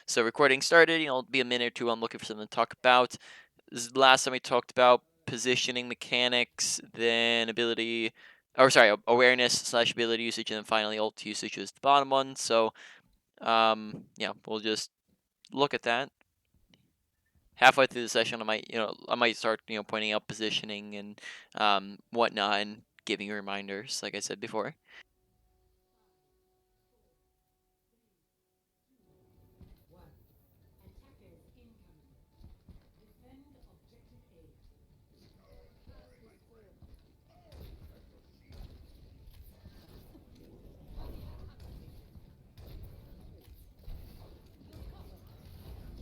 So recording started, it'll be a minute or two. I'm looking for something to talk about. Last time we talked about positioning mechanics, then ability, or sorry, awareness slash ability usage, and then finally ult usage was the bottom one. So, yeah, we'll just look at that. Halfway through the session, I might start, pointing out positioning and whatnot, and giving you reminders, like I said before.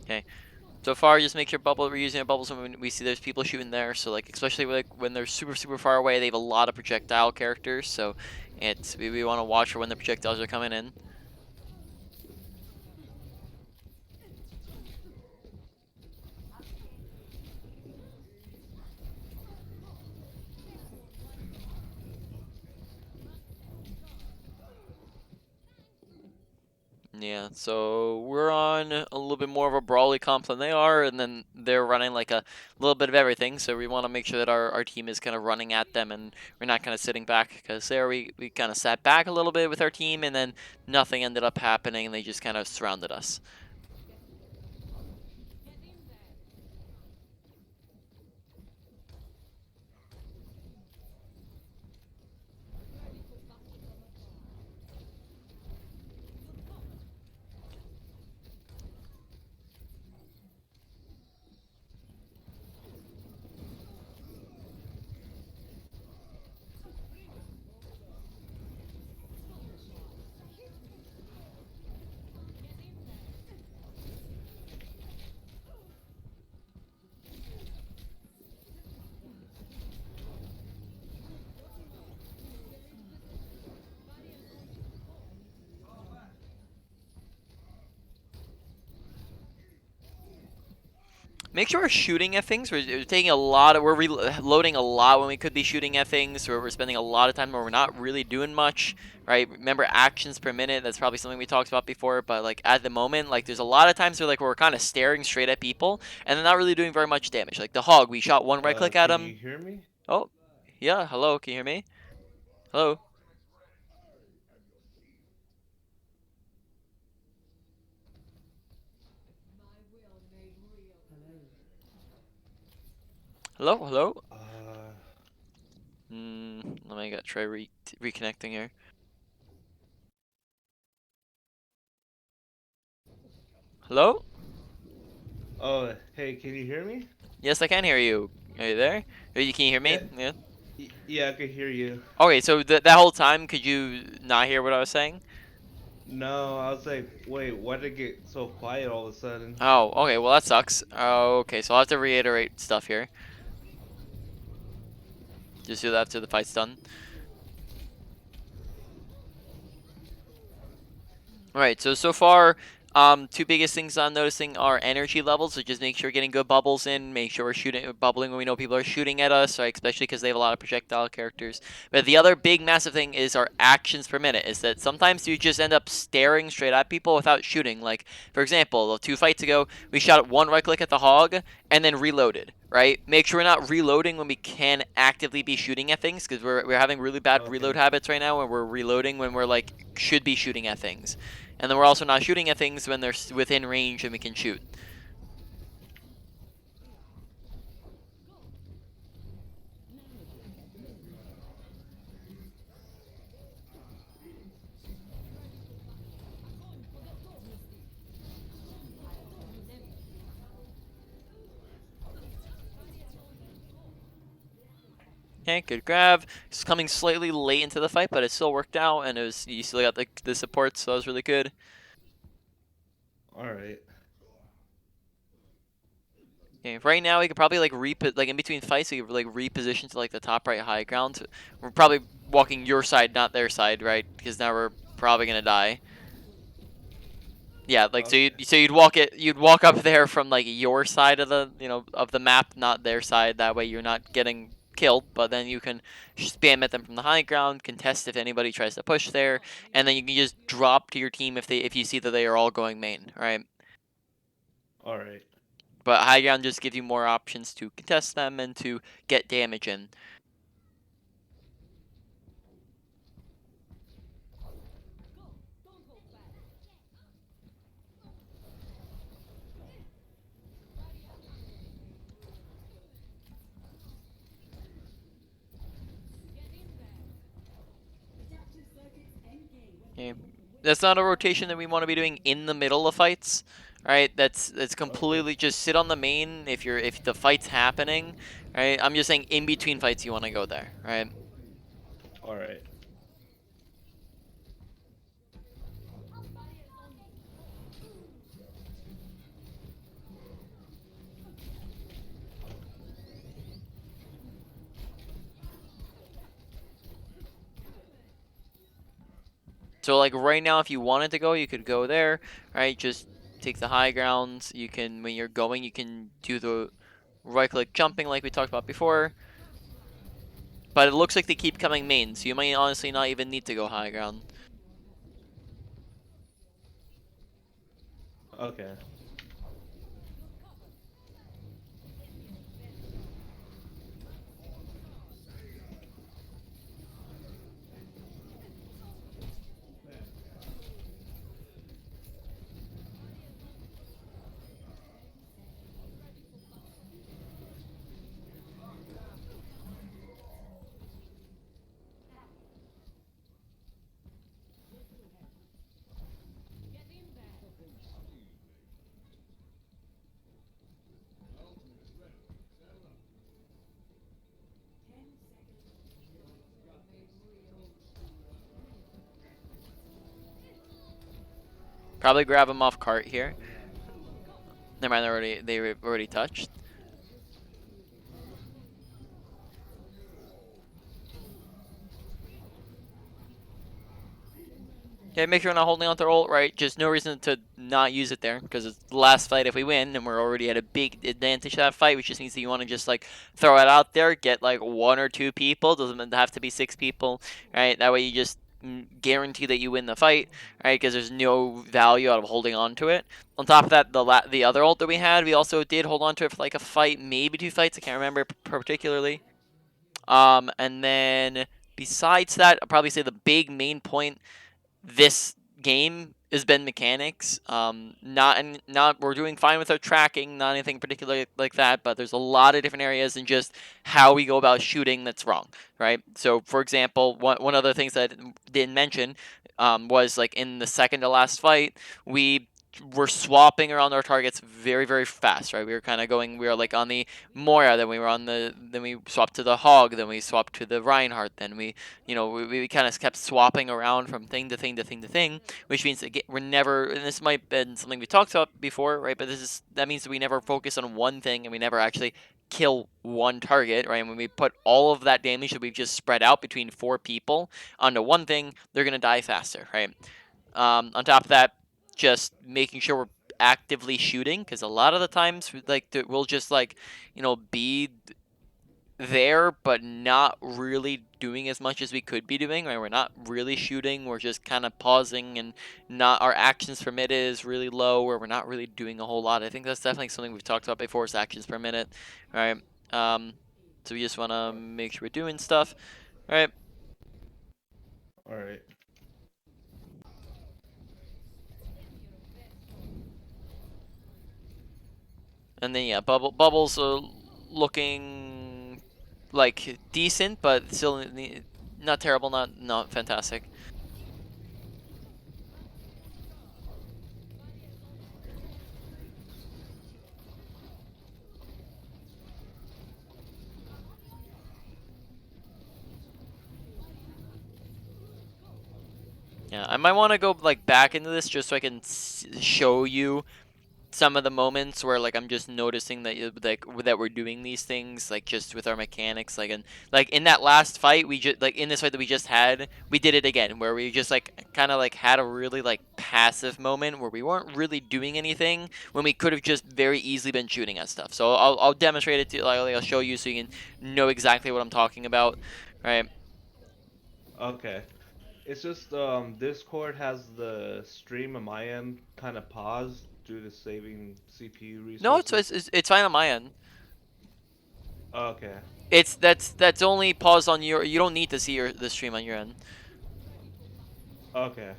Okay. So far, just make sure we're using our bubbles when we see there's people shooting there. So like, especially when they're super far away, they have a lot of projectile characters. So we want to watch for when the projectiles are coming in. Yeah, so we're on a little bit more of a brawly comp than they are, and then they're running like a little bit of everything. So we want to make sure that our team is kind of running at them, and we're not kind of sitting back, because there we kind of sat back a little bit with our team, and then nothing ended up happening, and they just kind of surrounded us. Make sure we're shooting at things. We're taking a lot of, we're reloading a lot when we could be shooting at things. We're spending a lot of time where we're not really doing much, right? Remember, actions per minute. That's probably something we talked about before. But like at the moment, like there's a lot of times where like we're kind of staring straight at people and they're not really doing very much damage. Like the hog, we shot one right click at Can him. you hear me? Oh, yeah. Hello, can you hear me? Hello. Hello. Hello. Let me try reconnecting here. Hello. Oh, hey, can you hear me? Yes, I can hear you. Are you there? Can you hear me? Yeah, Yeah. yeah, I can hear you. Okay, so that whole time, could you not hear what I was saying? No, I was like, wait, why did it get so quiet all of a sudden? Oh, okay, well that sucks. Okay, so I'll have to reiterate stuff here. Just do that after the fight's done. Alright, so far, two biggest things I'm noticing are energy levels, so just make sure we're getting good bubbles in, make sure we're bubbling when we know people are shooting at us, right, especially because they have a lot of projectile characters. But the other big massive thing is our actions per minute, is that sometimes you just end up staring straight at people without shooting. Like, for example, 2 fights ago, we shot one right click at the hog, and then reloaded, right? Make sure we're not reloading when we can actively be shooting at things, because we're having really bad reload Okay. habits right now, and we're reloading when we're like, should be shooting at things. And then we're also not shooting at things when they're within range and we can shoot. Okay, good grab. It's coming slightly late into the fight, but it still worked out, and you still got the support, so that was really good. All right. Okay, right now we could probably like in between fights we could like reposition to like the top right high ground. We're probably walking your side, not their side, right? Because now we're probably gonna die. Yeah, like Okay. you'd walk up there from like your side of the of the map, not their side. That way you're not getting killed, but then you can spam at them from the high ground, contest if anybody tries to push there, and then you can just drop to your team if you see that they are all going main. Right? All right. But high ground just gives you more options to contest them and to get damage in. Okay. That's not a rotation that we want to be doing in the middle of fights. Right, that's Okay. completely just sit on the main if the fight's happening. Right, I'm just saying in between fights you want to go there. Right. All right. So like right now, if you wanted to go, you could go there. Right, just take the high grounds. You can when you're going, you can do the right click jumping like we talked about before. But it looks like they keep coming main, so you might honestly not even need to go high ground. Okay. Probably grab them off cart here. Never mind, they were already touched. Okay, make sure we're not holding on to our ult, right? Just no reason to not use it there, because it's the last fight if we win, and we're already at a big advantage of that fight, which just means that you want to just, like, throw it out there, get, like, 1 or 2 people, doesn't have to be 6 people, right? That way you just guarantee that you win the fight, right? Because there's no value out of holding on to it. On top of that, the other ult that we had, we also did hold on to it for, like, a fight, maybe 2 fights, I can't remember particularly. And then, besides that, I'll probably say the big main point this game has been mechanics. Not we're doing fine with our tracking, not anything particular like that, but there's a lot of different areas and just how we go about shooting that's wrong, right? So, for example, one of the things that I didn't mention was like in the second to last fight, we were swapping around our targets very very fast, right? We were kind of going, we were like on the Moira, then we swapped to the Hog, then we swapped to the Reinhardt, then we kind of kept swapping around from thing to thing to thing to thing, which means that we're never, and this might have been something we talked about before, right? But that means that we never focus on one thing and we never actually kill one target, right? And when we put all of that damage that we've just spread out between 4 people onto one thing, they're gonna die faster, right? On top of that, just making sure we're actively shooting, because a lot of the times like we'll just like be there but not really doing as much as we could be doing, right? We're not really shooting, we're just kind of pausing, and not our actions per minute is really low, where we're not really doing a whole lot. I think that's definitely something we've talked about before, is actions per minute, right? So we just want to make sure we're doing stuff, right? All right. And then yeah, bubbles are looking like decent, but still not terrible, not fantastic. Yeah, I might want to go like back into this just so I can show you some of the moments where like I'm just noticing that that we're doing these things like just with our mechanics, like, and like in that last fight we just like in this fight that we just had, we did it again where we just like kind of like had a really like passive moment where we weren't really doing anything when we could have just very easily been shooting at stuff. So I'll demonstrate it to like I'll show you so you can know exactly what I'm talking about, right? Okay. It's just Discord has the stream on my end kind of paused due to saving CPU No, resources? it's fine on my end. Okay. That's only paused on your. You don't need to see the stream on your end. Okay.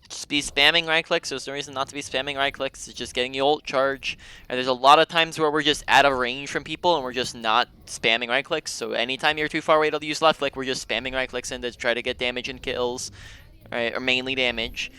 Just be spamming right clicks. There's no reason not to be spamming right clicks. It's just getting the ult charge. And there's a lot of times where we're just out of range from people and we're just not spamming right clicks. So anytime you're too far away to use left click, we're just spamming right clicks in to try to get damage and kills, right? Or mainly damage.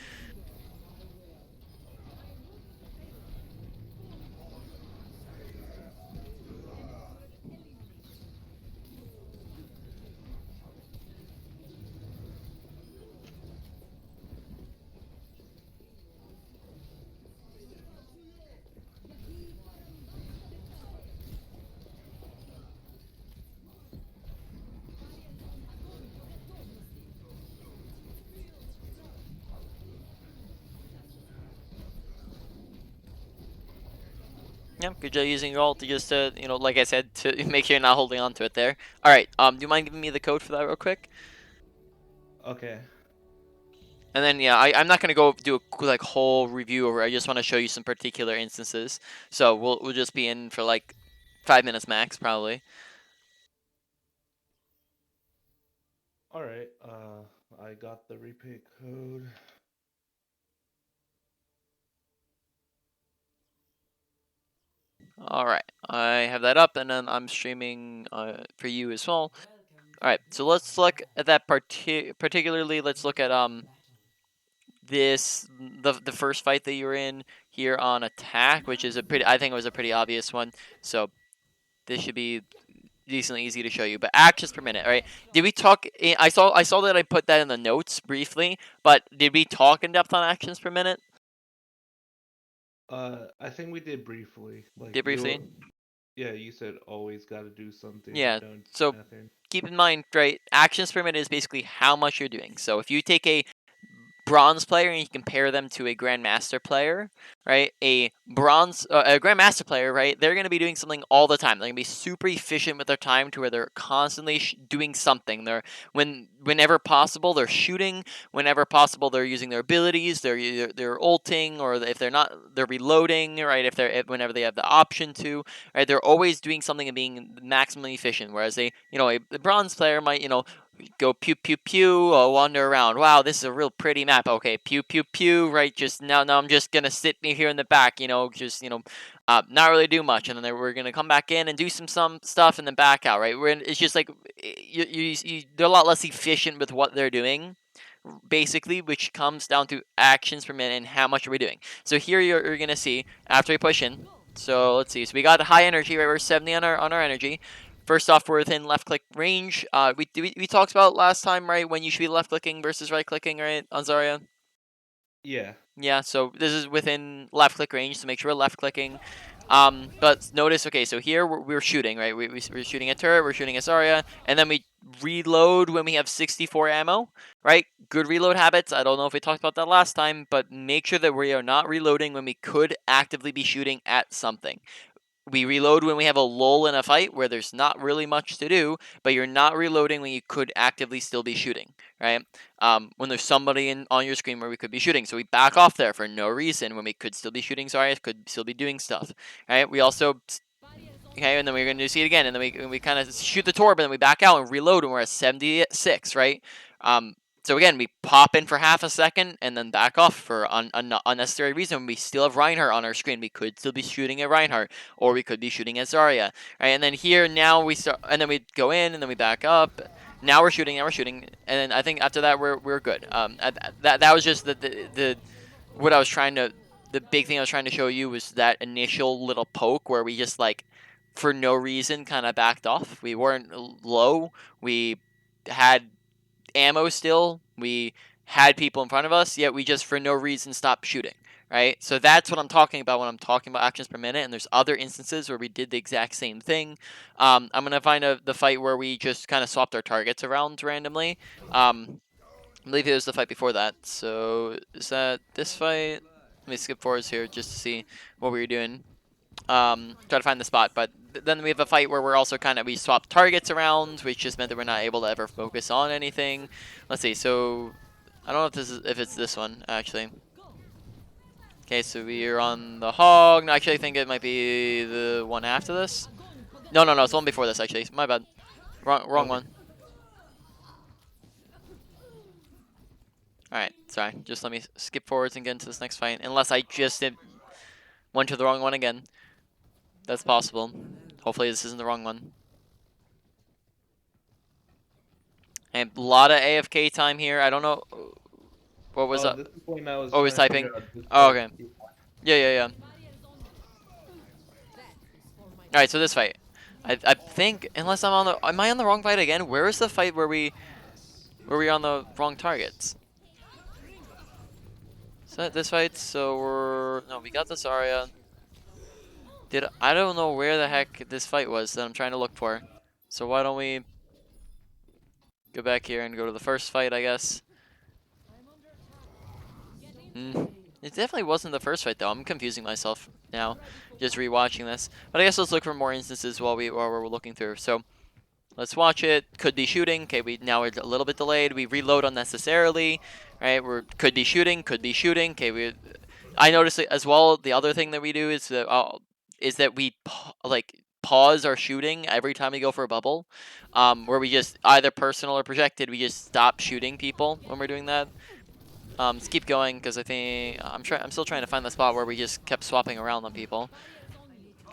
Yeah, good job using your ult to just, like I said, to make sure you're not holding on to it there. All right, do you mind giving me the code for that real quick? Okay. And then yeah, I'm not gonna go do a like whole review over. I just want to show you some particular instances. So we'll just be in for like 5 minutes max probably. All right. I got the replay code. All right, I have that up, and then I'm streaming for you as well. All right, so let's look at that particularly. Let's look at the first fight that you were in here on attack, which is I think it was a pretty obvious one. So this should be decently easy to show you. But actions per minute, right? Did we talk? I saw that I put that in the notes briefly, but did we talk in depth on actions per minute? I think we did briefly. Like Did briefly? yeah, you said always got to do something or Yeah. don't So do nothing. keep in mind, right? Actions per minute is basically how much you're doing. So if you take a bronze player and you compare them to a grandmaster player, right? A grandmaster player, right? They're going to be doing something all the time. They're going to be super efficient with their time to where they're constantly doing something. Whenever possible they're shooting. Whenever possible they're using their abilities. They're ulting, or if they're not, they're reloading, right? Whenever they have the option to, right? They're always doing something and being maximally efficient. Whereas a bronze player might go pew pew pew, wander around. Wow, this is a real pretty map. Okay, pew pew pew. Right, just now I'm just gonna sit here in the back. Just not really do much, and then we're gonna come back in and do some stuff, and then back out. Right, it's just like they're a lot less efficient with what they're doing. Basically, which comes down to actions per minute and how much are we doing. So here you're gonna see after we push in. So let's see. So we got high energy, right? We're 70 on our energy. First off, we're within left click range. We talked about last time, right? When you should be left clicking versus right clicking, right? On Zarya. Yeah. Yeah, so this is within left click range, so make sure we're left clicking. But notice, okay, so here we're shooting, right? We're shooting a turret, we're shooting a Zarya, and then we reload when we have 64 ammo, right? Good reload habits. I don't know if we talked about that last time, but make sure that we are not reloading when we could actively be shooting at something. We reload when we have a lull in a fight where there's not really much to do, but you're not reloading when you could actively still be shooting, right? When there's somebody on your screen where we could be shooting, so we back off there for no reason when we could still be shooting. Sorry, I could still be doing stuff, right? We also okay, and then we're going to see it again, and then we kind of shoot the torb, and then we back out and reload, and we're at 76, right? So again, we pop in for half a second and then back off for unnecessary reason. We still have Reinhardt on our screen. We could still be shooting at Reinhardt, or we could be shooting at Zarya, right? And then here now we start, and then we go in, and then we back up. Now we're shooting, and then I think after that we're good. That was just the what I was trying to. The big thing I was trying to show you was that initial little poke where we just like, for no reason, kind of backed off. We weren't low. We had ammo still. We had people in front of us, yet we just for no reason stopped shooting. Right? So that's what I'm talking about when I'm talking about actions per minute. And there's other instances where we did the exact same thing. I'm gonna find the fight where we just kind of swapped our targets around randomly. I believe it was the fight before that. So is that this fight? Let me skip forwards here just to see what we were doing. Try to find the spot, but then we have a fight where we're also we swap targets around, which just meant that we're not able to ever focus on anything. Let's see. So I don't know if it's this one actually. Okay, so we are on the hog. No, actually, I think it might be the one after this. No, it's the one before this actually. My bad. Wrong Okay. one. All right, sorry. Just let me skip forwards and get into this next fight. Unless I just went to the wrong one again. That's possible. Hopefully this isn't the wrong one. And a lot of AFK time here. I don't know what was Oh, up. this is when I was Oh, he's trying to typing. figure out this Oh, fight. okay. Yeah. All right, so this fight. I think unless am I on the wrong fight again? Where is the fight where we on the wrong targets? Is that this fight? So we got the Zarya. I don't know where the heck this fight was that I'm trying to look for. So why don't we go back here and go to the first fight, I guess. It definitely wasn't the first fight though. I'm confusing myself now, just rewatching this. But I guess let's look for more instances while we're looking through. So let's watch it. Could be shooting. Okay, we're a little bit delayed. We reload unnecessarily. Right, could be shooting. Could be shooting. Okay, I noticed it as well. The other thing that we do is that we pause our shooting every time we go for a bubble, where we just either personal or projected. We just stop shooting people when we're doing that. Let's keep going because I think I'm still trying to find the spot where we just kept swapping around on people.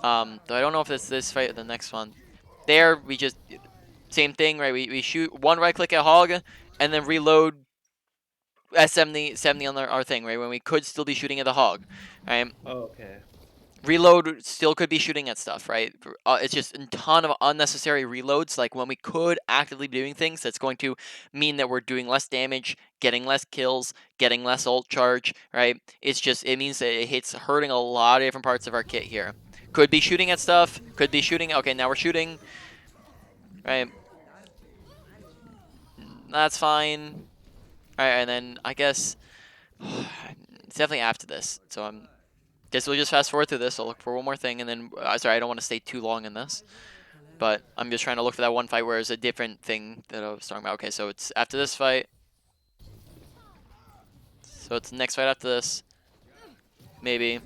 Though I don't know if it's this fight or the next one. There we just same thing, right? We shoot one right click at hog and then reload S70 on our thing, right? When we could still be shooting at the hog, right? Oh, okay. Reload still could be shooting at stuff, right? It's just a ton of unnecessary reloads. Like when we could actively be doing things, that's going to mean that we're doing less damage, getting less kills, getting less ult charge, right? It means that it's hurting a lot of different parts of our kit here. Could be shooting at stuff, could be shooting. Okay, now we're shooting, right? That's fine. All right, and then I guess it's definitely after this. So guess we'll just fast forward through this. I'll look for one more thing, and then sorry, I don't want to stay too long in this, but I'm just trying to look for that one fight where it's a different thing that I was talking about. Okay, so it's after this fight. So it's the next fight after this, maybe.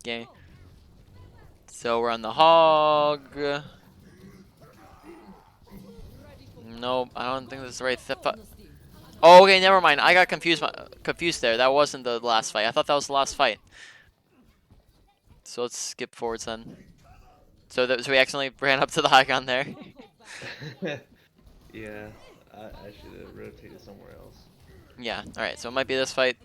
Okay. So we're on the hog. Nope, I don't think this is the right fight. Oh, okay, never mind. I got confused there. That wasn't the last fight. I thought that was the last fight. So let's skip forwards then. So we accidentally ran up to the high ground there. Yeah, I should have rotated somewhere else. Yeah. All right. So it might be this fight.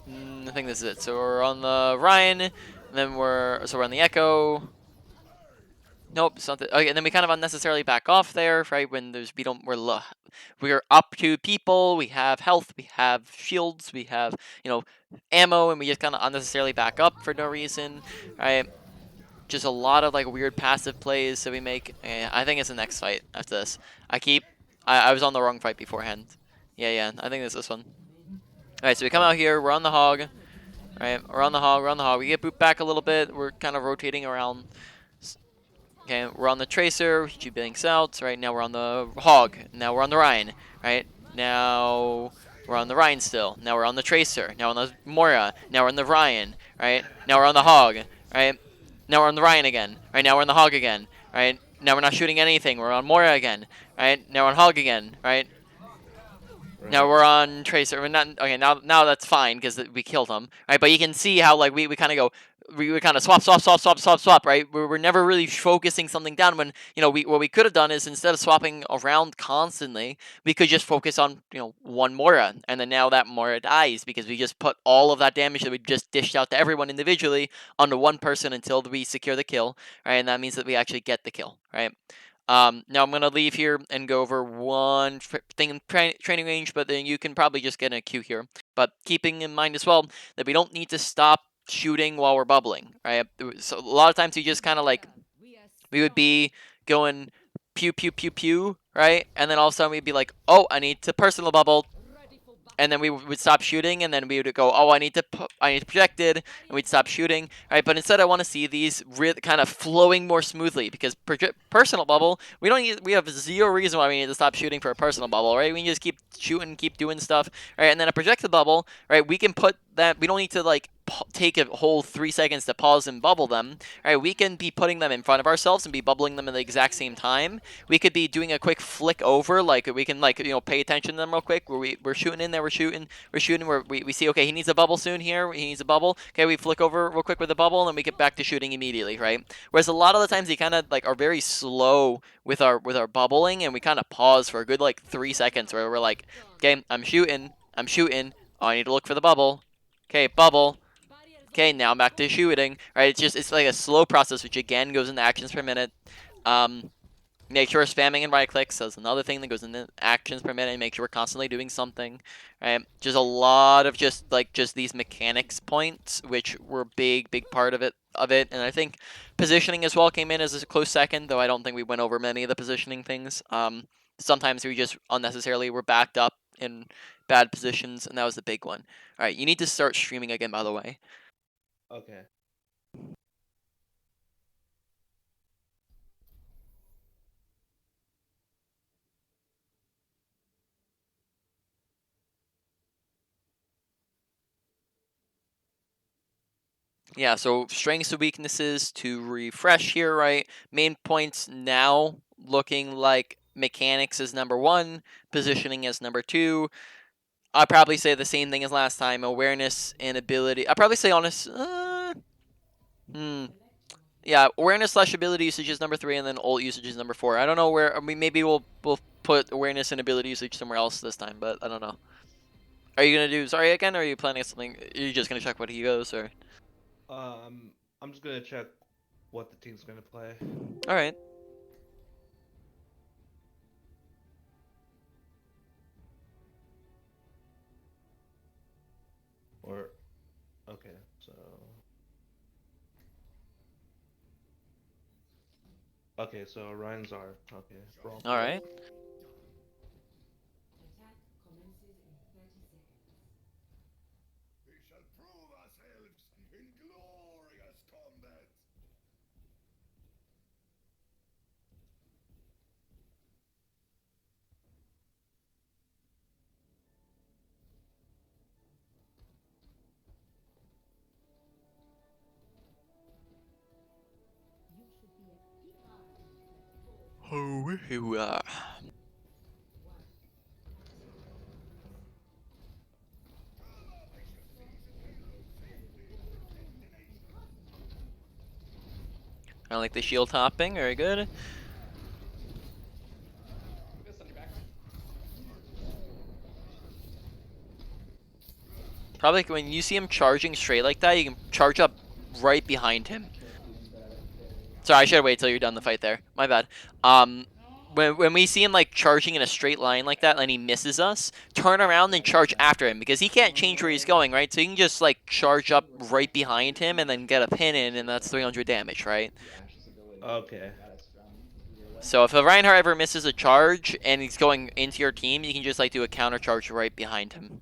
I think this is it. So we're on the Ryan, and then we're on the Echo. Nope, something. Okay, and then we kind of unnecessarily back off there, right? When we're up to people, we have health, we have shields, we have ammo, and we just kind of unnecessarily back up for no reason, right? Just a lot of weird passive plays that we make. I think it's the next fight after this. I was on the wrong fight beforehand. Yeah, I think it's this one. All right, so we come out here, we're on the hog, right? We're on the hog. We get booped back a little bit. We're kind of rotating around. Okay, we're on the Tracer, G Billings out. Right now we're on the Hog. Now we're on the Ryan. Right now we're on the Ryan still. Now we're on the Tracer. Now we're on the Moira. Now we're on the Ryan. Right now we're on the Hog. Right now we're on the Ryan again. Right now we're on the Hog again. Right now we're not shooting anything. We're on Moira again. Right now we're on Hog again. Right now Right. we're on Tracer. We're not okay. Now that's fine because we killed him. Right, but you can see how we kind of go. We kind of swap, right? We're never really focusing something down when, what we could have done is instead of swapping around constantly, we could just focus on, one Mora. And then now that Mora dies because we just put all of that damage that we just dished out to everyone individually onto one person until we secure the kill, right? And that means that we actually get the kill, right? Now I'm gonna leave here and go over one thing in training range, but then you can probably just get in a queue here. But keeping in mind as well that we don't need to stop shooting while we're bubbling, right? So a lot of times you just kind of like we would be going pew pew pew pew, right? And then all of a sudden we'd be like, oh, I need to personal bubble, and then we would stop shooting, and then we would go, oh, I need to project it, and we'd stop shooting, right? But instead, I want to see these really kind of flowing more smoothly, because personal bubble, we have zero reason why we need to stop shooting for a personal bubble, right? We can just keep shooting, keep doing stuff, right? And then a projected bubble, right? We can put that, we don't need to like take a whole 3 seconds to pause and bubble them, right? We can be putting them in front of ourselves and be bubbling them at the exact same time. We could be doing a quick flick over, like we can like pay attention to them real quick. Where we're shooting in there, we're shooting. Where we see, okay, he needs a bubble soon here. He needs a bubble. Okay, we flick over real quick with the bubble, and then we get back to shooting immediately, right? Whereas a lot of the times they kind of like are very slow with our bubbling, and we kind of pause for a good like 3 seconds where we're like, okay, I'm shooting. Oh, I need to look for the bubble. Okay, bubble. Okay, now I'm back to shooting. Right, it's like a slow process, which again goes into actions per minute. Make sure spamming and right clicks is another thing that goes into actions per minute, and make sure we're constantly doing something. Right, just a lot of just these mechanics points, which were a big part of it. And I think positioning as well came in as a close second, though I don't think we went over many of the positioning things. Sometimes we just unnecessarily were backed up in bad positions, and that was the big one. All right, you need to start streaming again, by the way. Okay. Yeah, so strengths and weaknesses to refresh here, right? Main points now looking like mechanics is number 1, positioning is number 2. I'd probably say the same thing as last time, awareness and ability. I'd probably say honest. Yeah, awareness slash ability usage is number 3, and then ult usage is number 4. I don't know where. I mean, maybe we'll put awareness and ability usage somewhere else this time, but I don't know. Are you gonna do Zarya again, or are you planning something? Are you just gonna check what he goes, or? I'm just gonna check what the team's gonna play. All right. Or okay, so Ryan's are okay. Brawl All play. right. We shall prove ourselves in glorious combat. Oh, I like the shield hopping. Very good. Probably when you see him charging straight like that, you can charge up right behind him. Sorry, I should have waited till you're done the fight there. My bad. When we see him like charging in a straight line like that and he misses us, turn around and charge after him, because he can't change where he's going, right? So you can just like charge up right behind him and then get a pin in, and that's 300 damage, right? Okay. So if a Reinhardt ever misses a charge and he's going into your team, you can just like do a counter charge right behind him.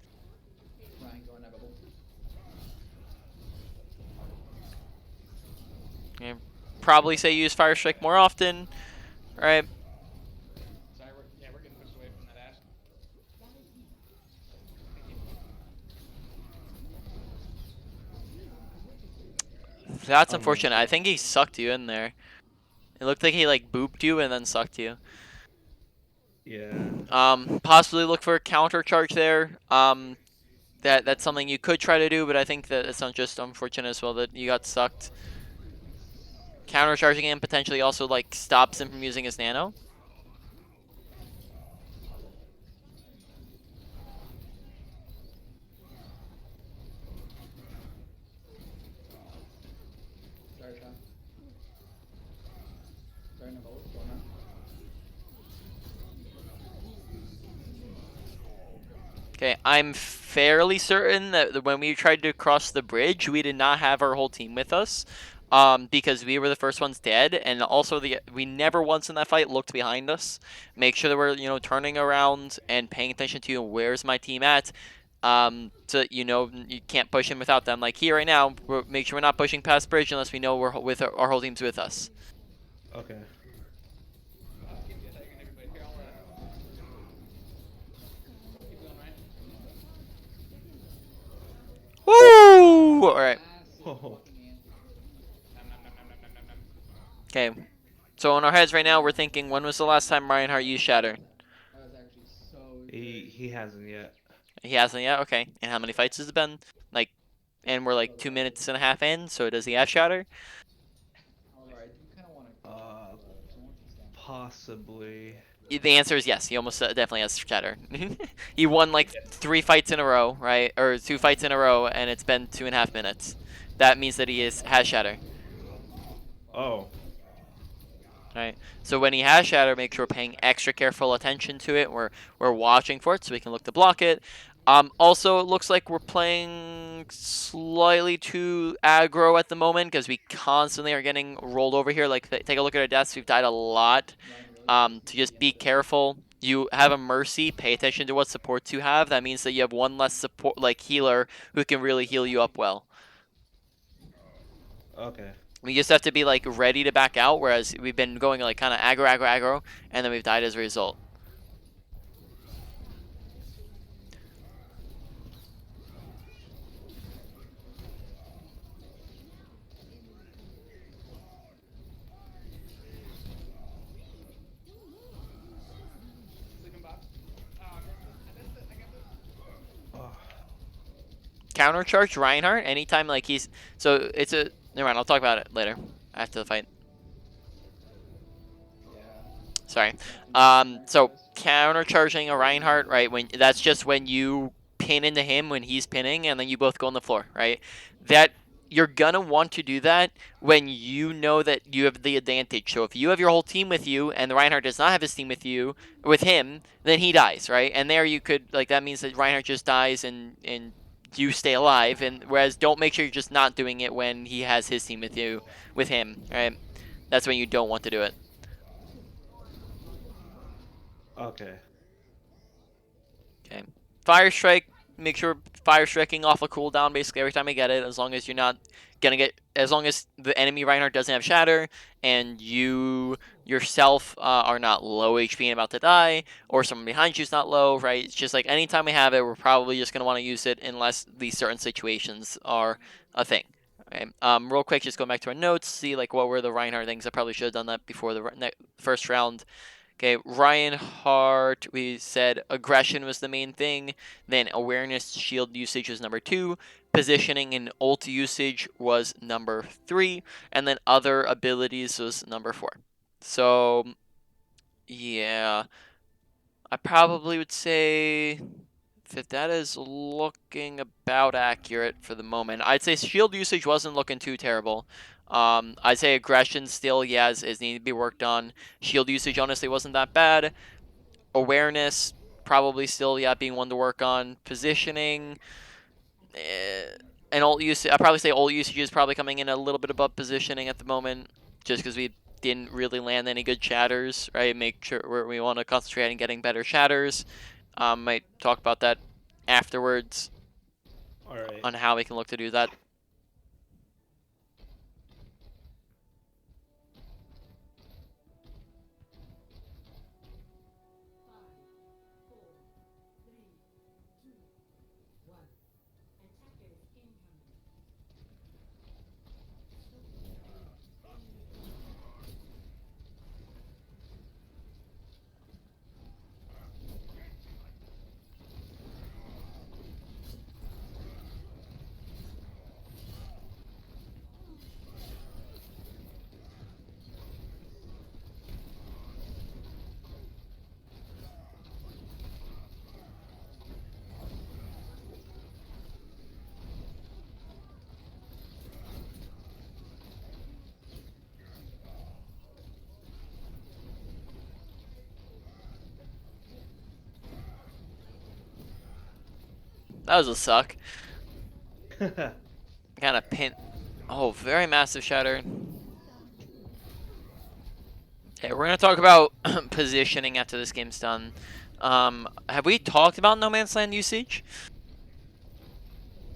And probably say use Fire Strike more often, right? That's I'm gonna unfortunate. I think he sucked you in there. It looked like he like booped you and then sucked you. yeah. Possibly look for a counter charge there. That's something you could try to do, but I think that it's not just unfortunate as well that you got sucked. Counter charging him potentially also like stops him from using his nano. Okay, I'm fairly certain that when we tried to cross the bridge, we did not have our whole team with us, because we were the first ones dead, and also we never once in that fight looked behind us. Make sure that we're turning around and paying attention to where's my team at. So you can't push in without them. Like here right now, make sure we're not pushing past bridge unless we know we're with our whole team's with us. Okay. Keep tagging everybody. Here, I'll keep going, right? Woo! All right. Massive Whoa. fucking ant. Nom, nom, nom, nom, nom, nom, nom. Okay. So in our heads right now, we're thinking, when was the last time Reinhardt used Shatter? That was actually so He hasn't yet. He hasn't yet. Okay. And how many fights has it been? Like, and we're like 2 minutes and a half in. So does he have Shatter? Oliver, I do kind of want to go. Uh, So I want you to stand. Possibly. The answer is yes. He almost definitely has Shatter. He won like 3 fights in a row, right? Or 2 fights in a row, and it's been 2.5 minutes. That means that he has Shatter. Oh. Right. So when he has Shatter, make sure we're paying extra careful attention to it. We're watching for it so we can look to block it. Also, it looks like we're playing slightly too aggro at the moment because we constantly are getting rolled over here. Like, take a look at our deaths. We've died a lot. To just be careful. You have a Mercy. Pay attention to what supports you have. That means that you have one less support, like healer, who can really heal you up well. Okay. We just have to be like ready to back out, whereas we've been going like kind of aggro, and then we've died as a result. Sleeping bot. Oh, I missed it. I got this. Oh. Countercharge Reinhardt anytime like he's so it's a never mind. I'll talk about it later after the fight. Yeah. Sorry. Nothing So guys. countercharging a Reinhardt, right? When that's just when you pin into him when he's pinning, and then you both go on the floor, right? That you're gonna want to do that when you know that you have the advantage. So if you have your whole team with you, and the Reinhardt does not have his team with him, then he dies, right? And there you could like that means that Reinhardt just dies, and you stay alive. And whereas don't make sure you're just not doing it when he has his team with him, right? That's when you don't want to do it. Okay. Okay. Fire strike. Make sure fire striking off a cooldown basically every time I get it. As long as you're not gonna get, as long as the enemy Reinhardt doesn't have shatter, and you yourself are not low HP and about to die, or someone behind you's not low, right? It's just like anytime we have it, we're probably just gonna want to use it unless these certain situations are a thing. Okay. Real quick, just go back to our notes, see like what were the Reinhardt things. I probably should have done that before the first round. Okay, Reinhardt, we said aggression was the main thing. Then awareness, shield usage was number 2. Positioning and ult usage was number 3. And then other abilities was number 4. So, yeah. I probably would say that is looking about accurate for the moment. I'd say shield usage wasn't looking too terrible. I'd say aggression still, yeah, is needing to be worked on. Shield usage honestly wasn't that bad. Awareness probably still, yeah, being one to work on. Positioning, and ult usage, I'd probably say ult usage is probably coming in a little bit above positioning at the moment, just because we didn't really land any good shatters, right? Make sure we want to concentrate on getting better shatters. Might talk about that afterwards All right. on how we can look to do that. That was a suck. Kind of pin. Oh, very massive shatter. Okay, we're gonna talk about positioning after this game's done. Have we talked about No Man's Land usage?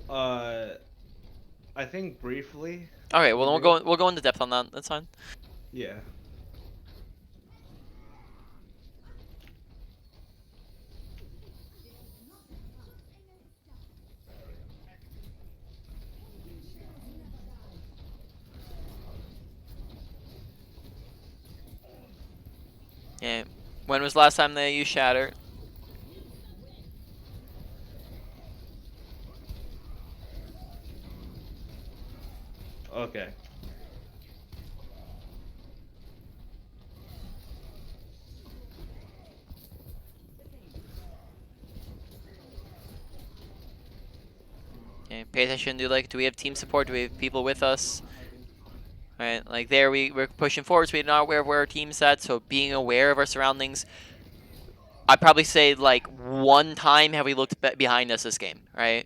uh, I think briefly Okay, we well did. we'll go into depth on that. That's fine. Yeah. Yeah. When was the last time they used shatter? Okay. Okay, pay attention to do we have team support? Do we have people with us? Right, like there we're pushing forward, so we're not aware of where our team's at, so being aware of our surroundings. I'd probably say like one time have we looked behind us this game, right?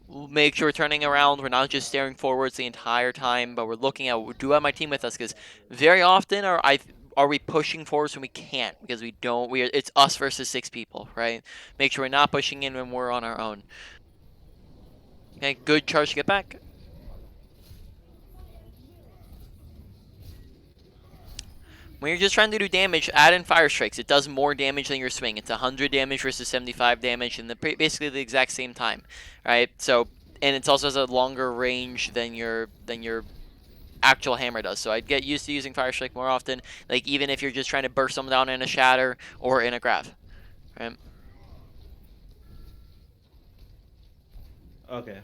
Make sure we're turning around. We're not just staring forwards the entire time, but we're looking at, do I have my team with us? Because very often are we pushing forwards when we can't, because we don't. It's us versus 6 people, right? Make sure we're not pushing in when we're on our own. Okay, good charge to get back. When you're just trying to do damage, add in Fire Strikes. It does more damage than your swing. It's 100 damage versus 75 damage in basically the exact same time, right? So, and it also has a longer range than your actual hammer does. So I'd get used to using Fire Strike more often, like even if you're just trying to burst someone down in a Shatter or in a Grab, right? Okay.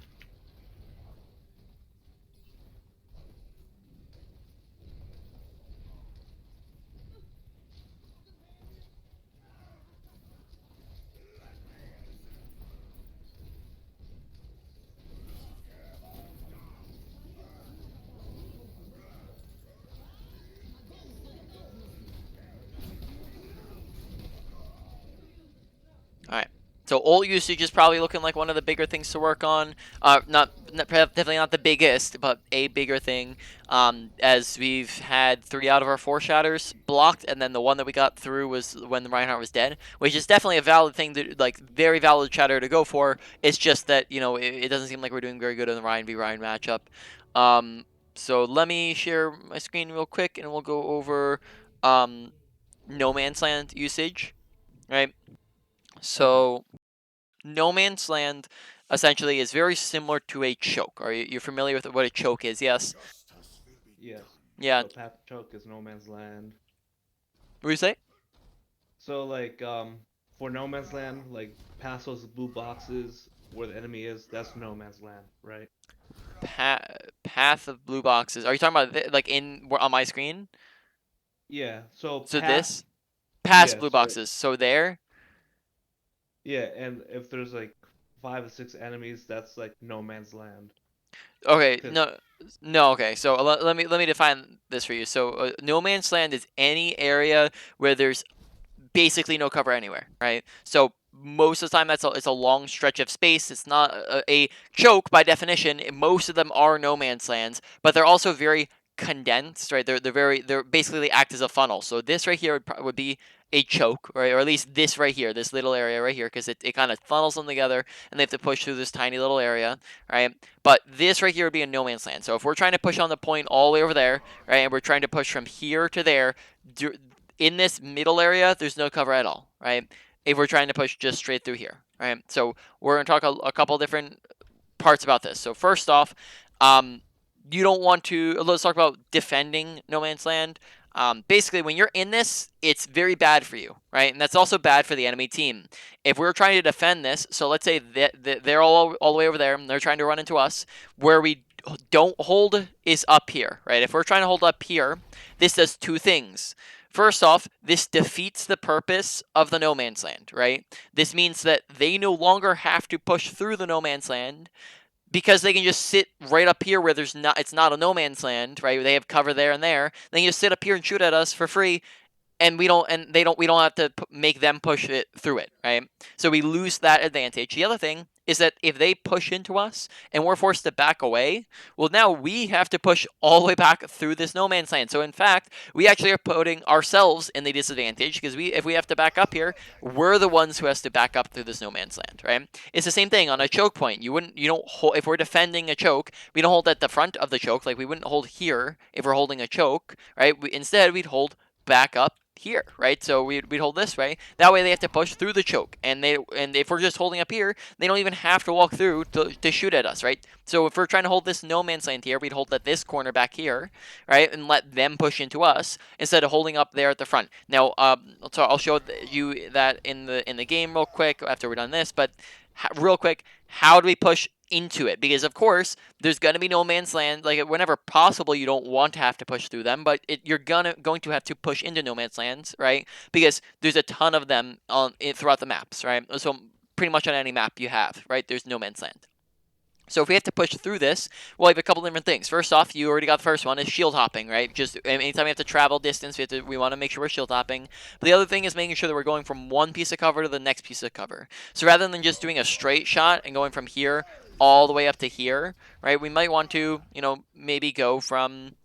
All right. So ult usage is probably looking like one of the bigger things to work on. Definitely not the biggest, but a bigger thing. As we've had 3 out of our 4 shatters blocked, and then the one that we got through was when the Reinhardt was dead, which is definitely a valid thing to like, very valid shatter to go for. It's just that it doesn't seem like we're doing very good in the Ryan v Ryan matchup. So let me share my screen real quick, and we'll go over No Man's Land usage, right? Okay. So No Man's Land essentially is very similar to a choke. Are you familiar with what a choke is? Yes. Justice will be Yes. done. Yeah. So Path to Choke is No Man's Land. What do you say? So like for No Man's Land, like past those blue boxes where the enemy is, that's No Man's Land, right? Path of blue boxes. Are you talking about like on my screen? Yeah. So So path. this past Yeah. blue So boxes. So there. yeah, and if there's like 5 or 6 enemies, that's like No Man's Land. Okay. Cause No. No. Okay. So let me define this for you. So No Man's Land is any area where there's basically no cover anywhere, right? So most of the time it's a long stretch of space. It's not a choke by definition. Most of them are no man's lands, but they're also very condensed, right? They're basically they act as a funnel. So this right here would be a choke, right? Or at least this right here, this little area right here, because it kind of funnels them together and they have to push through this tiny little area, right? But this right here would be a no man's land. So if we're trying to push on the point all the way over there, right, and we're trying to push from here to there, in this middle area, there's no cover at all, right? If we're trying to push just straight through here, right? So we're going to talk a couple different parts about this. So first off, you don't want to. Let's talk about defending No Man's Land. Basically, when you're in this, it's very bad for you, right? And that's also bad for the enemy team. If we're trying to defend this, so let's say that they're all the way over there, and they're trying to run into us, where we don't hold is up here, right? If we're trying to hold up here, this does 2 things. First off, this defeats the purpose of the No Man's Land, right? This means that they no longer have to push through the No Man's Land because they can just sit right up here where it's not a no man's land, right? They have cover there and there. They can just sit up here and shoot at us for free, and we don't have to make them push it through it, right? So we lose that advantage. The other thing is that if they push into us and we're forced to back away, well, now we have to push all the way back through this no man's land. So in fact, we actually are putting ourselves in the disadvantage because if we have to back up here, we're the ones who has to back up through this no man's land, right? It's the same thing on a choke point. You don't hold, if we're defending a choke, we don't hold at the front of the choke. Like we wouldn't hold here if we're holding a choke, right? Instead, we'd hold back up here, right? So we'd hold this way. That way they have to push through the choke, and if we're just holding up here, they don't even have to walk through to shoot at us, right? So if we're trying to hold this no man's land here, we'd hold at this corner back here, right, and let them push into us instead of holding up there at the front. Now, so I'll show you that in the game real quick after we're done this, but real quick, how do we push into it? Because of course there's going to be no man's land. Like whenever possible, you don't want to have to push through them, but you're going to have to push into no man's lands, right? Because there's a ton of them throughout the maps, right? So pretty much on any map you have, right, there's no man's land. So if we have to push through this, we'll have a couple different things. First off, you already got the first one, is shield hopping, right? Just anytime we have to travel distance, we want to make sure we're shield hopping. But the other thing is making sure that we're going from one piece of cover to the next piece of cover. So rather than just doing a straight shot and going from here all the way up to here, right, we might want to, maybe go from,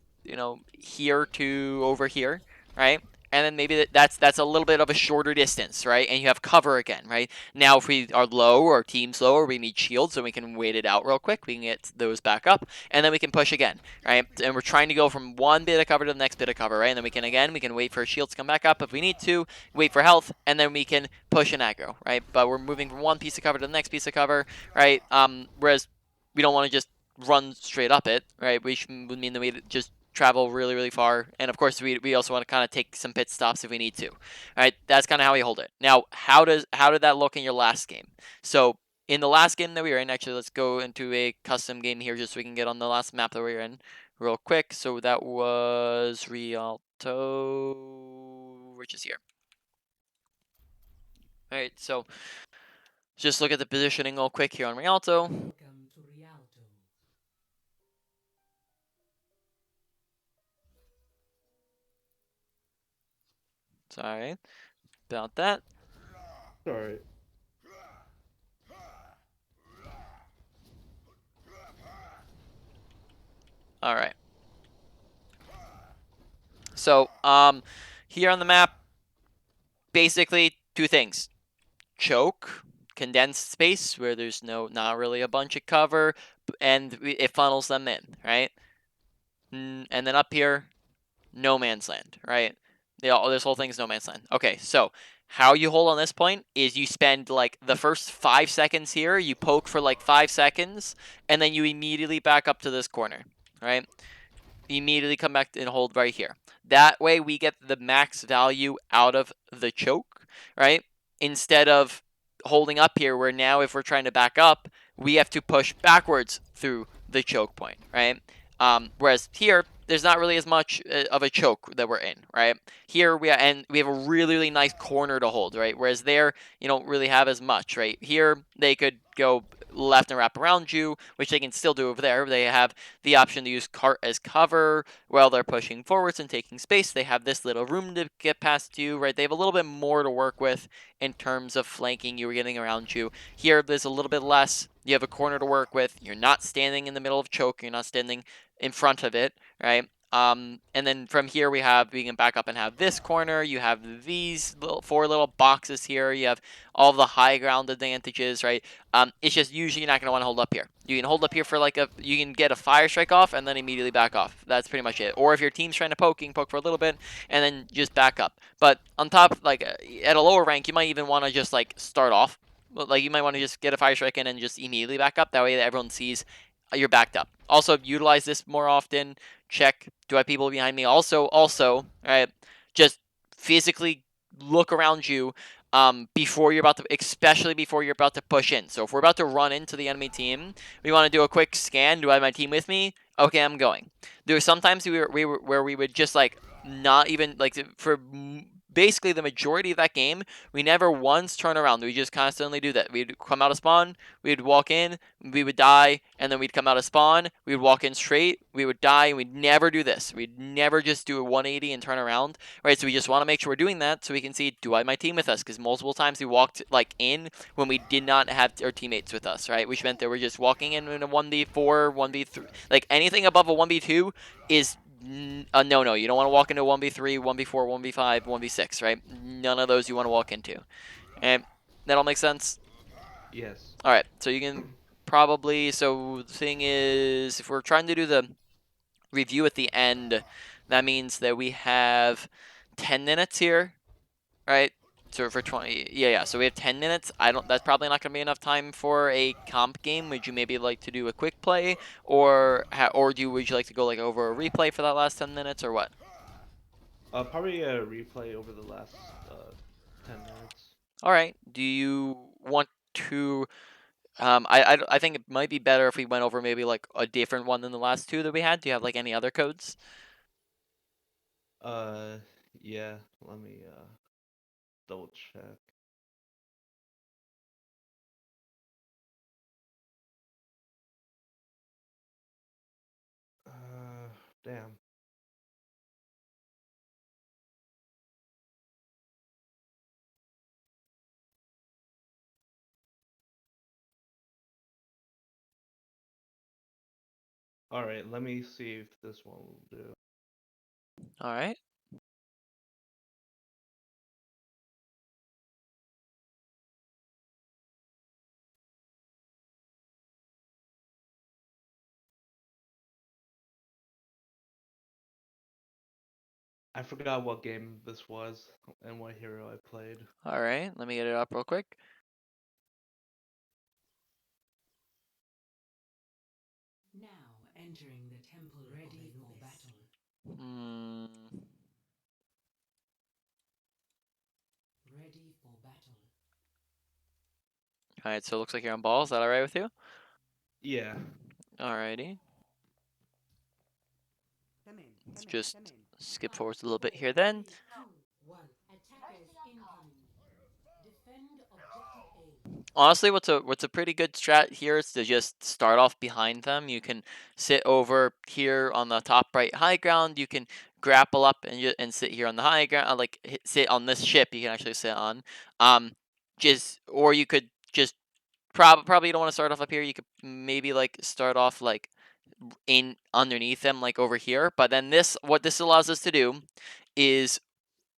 here to over here, right? And then maybe that's a little bit of a shorter distance, right? And you have cover again, right? Now, if we are low or team's low or we need shields, so we can wait it out real quick. We can get those back up, and then we can push again, right? And we're trying to go from one bit of cover to the next bit of cover, right? And then we can wait for shields to come back up if we need to, wait for health, and then we can push and aggro, right? But we're moving from one piece of cover to the next piece of cover, right? Whereas we don't want to just run straight up it, right? Would mean that we just travel really, really far. And of course, we also want to kind of take some pit stops if we need to. All right, that's kind of how we hold it. Now, how did that look in your last game? So in the last game that we were in, actually, let's go into a custom game here just so we can get on the last map that we were in real quick. So that was Rialto, which is here. All right, so just look at the positioning real quick here on Rialto. Welcome to Rialto. Sorry about that. Sorry. All right. So, here on the map, basically two things: choke, condensed space where there's not really a bunch of cover, and it funnels them in, right? And then up here, no man's land, right? This whole thing is no man's land. Okay, so how you hold on this point is you spend like the first 5 seconds here, you poke for like 5 seconds, and then you immediately back up to this corner, right? Immediately come back and hold right here. That way we get the max value out of the choke, right? Instead of holding up here where now if we're trying to back up, we have to push backwards through the choke point, right? Whereas here, there's not really as much of a choke that we're in, right? Here we have a really, really nice corner to hold, right? Whereas there, you don't really have as much, right? Here, they could go left and wrap around you, which they can still do over there. They have the option to use cart as cover while they're pushing forwards and taking space. They have this little room to get past you, right? They have a little bit more to work with in terms of flanking you or getting around you. Here, there's a little bit less. You have a corner to work with. You're not standing in the middle of choke. You're not standing in front of it, right? And then from here we can back up and have this corner. You have these 4 little boxes here. You have all the high ground advantages, right? It's just usually you're not going to want to hold up here. You can hold up here for you can get a fire strike off and then immediately back off. That's pretty much it. Or if your team's trying to poke, you can poke for a little bit and then just back up. But on top, like at a lower rank, you might even want to just like start off. Like you might want to just get a fire strike in and just immediately back up. That way that everyone sees you're backed up. Also, utilize this more often. Check, do I have people behind me? Also, right, just physically look around you before you're about to, especially before you're about to push in. So if we're about to run into the enemy team, we want to do a quick scan. Do I have my team with me? Okay, I'm going. There were sometimes where we would just like not even like for basically the majority of that game, we never once turn around. We just constantly do that. We'd come out of spawn, we'd walk in, we would die, and then we'd come out of spawn, we'd walk in straight, we would die, and we'd never do this. We'd never just do a 180 and turn around, right? So we just want to make sure we're doing that so we can see, do I have my team with us? Because multiple times we walked like in when we did not have our teammates with us, right? Which meant that we're just walking in a 1v4, 1v3, like anything above a 1v2 is no. You don't want to walk into 1v3, 1v4, 1v5, 1v6, right? None of those you want to walk into. And that all makes sense? Yes. All right, so you can probably, so the thing is, if we're trying to do the review at the end, that means that we have 10 minutes here, right? So for 20, yeah. So we have 10 minutes. That's probably not going to be enough time for a comp game. Would you maybe like to do a quick play, or would you like to go like over a replay for that last 10 minutes, or what? Probably a replay over the last 10 minutes. All right. Do you want to? I think it might be better if we went over maybe like a different one than the last two that we had. Do you have like any other codes? Uh, yeah. Let me double check. Damn. All right, let me see if this one will do. All right. I forgot what game this was and what hero I played. All right. Let me get it up real quick. Now entering the temple ready for battle. Hmm. Ready for battle. All right. So it looks like you're on ball. Is that all right with you? Yeah. Alrighty. Come in. Let's just skip forward a little bit here then. 2, 1. Attackers incoming. Defend objective A. Honestly, what's a pretty good strat here is to just start off behind them. You can sit over here on the top right high ground. You can grapple up and sit here on the high ground, like sit on this ship. You can actually sit on. Um, or you could just probably you don't want to start off up here. You could maybe like start off like in underneath them, like over here. But then what this allows us to do is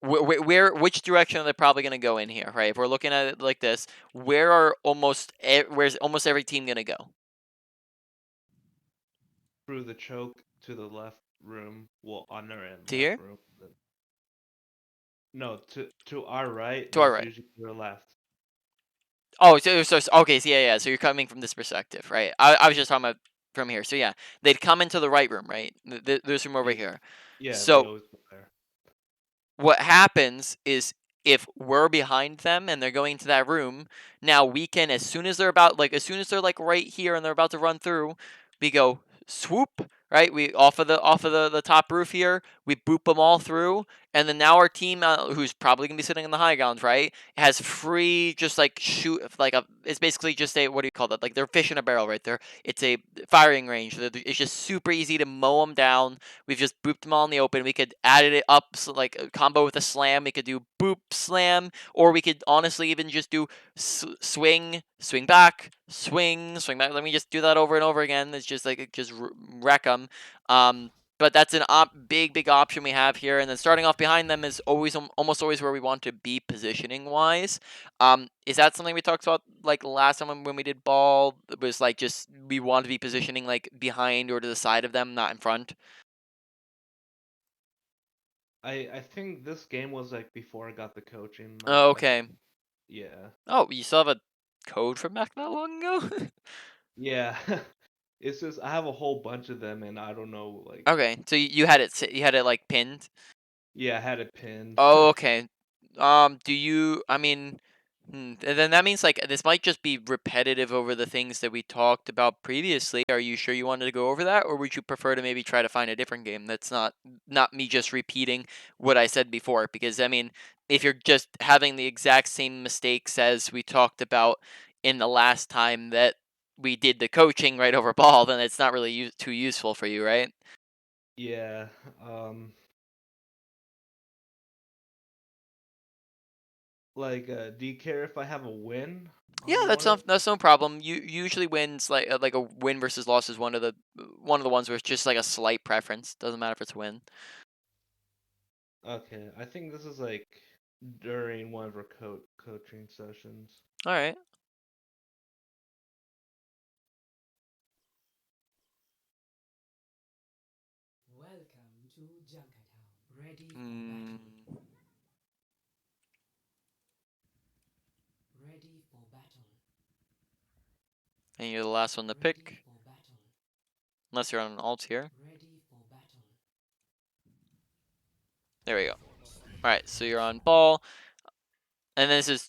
which direction are they probably going to go in here, right? If we're looking at it like this, where's almost every team going to go? Through the choke to the left room. Well, on our end, To left here? room. No, to our right. To our That's right. usually to our left. Oh, so okay, so yeah. So you're coming from this perspective, right? I was just talking about from here. So yeah, they'd come into the right room, right? This room over here. Yeah, they So always go there. what happens is if we're behind them and they're going to that room, now we can, as soon as they're like right here and they're about to run through, we go swoop, right? We off of the top roof here, we boop them all through, and then now our team, who's probably gonna be sitting in the high ground, right, has free just like shoot like it's basically just a, what do you call that? Like they're fish in a barrel right there. It's a firing range. It's just super easy to mow them down. We've just booped them all in the open. We could add it up, so like a combo with a slam. We could do boop slam, or we could honestly even just do swing, swing back, swing back. Let me just do that over and over again. It's just like just wreck them. But that's an big option we have here. And then starting off behind them is always almost always where we want to be positioning wise. Is that something we talked about like last time when we did ball? It was like just we want to be positioning like behind or to the side of them, not in front. I think this game was like before I got the coaching. Like, Oh, I think, okay. yeah. Oh, you still have a code from back that long ago? Yeah. It's just I have a whole bunch of them and I don't know like. Okay, so you had it like pinned. Yeah, I had it pinned. Oh, okay. Do you? I mean, then that means like this might just be repetitive over the things that we talked about previously. Are you sure you wanted to go over that, or would you prefer to maybe try to find a different game that's not me just repeating what I said before? Because I mean, if you're just having the exact same mistakes as we talked about in the last time that we did the coaching right over ball, then it's not really too useful for you, right? Yeah. Do you care if I have a win Yeah, on one? that's no problem. You usually wins like a win versus loss is one of the ones where it's just like a slight preference. Doesn't matter if it's a win. Okay, I think this is like during one of our coaching sessions. All right. Welcome to Junkertown. Ready for Mm, battle. Ready for battle. and you're the last one to Ready pick, for battle. unless you're on an alt here. Ready for battle. There we go. All right, so you're on ball, and this is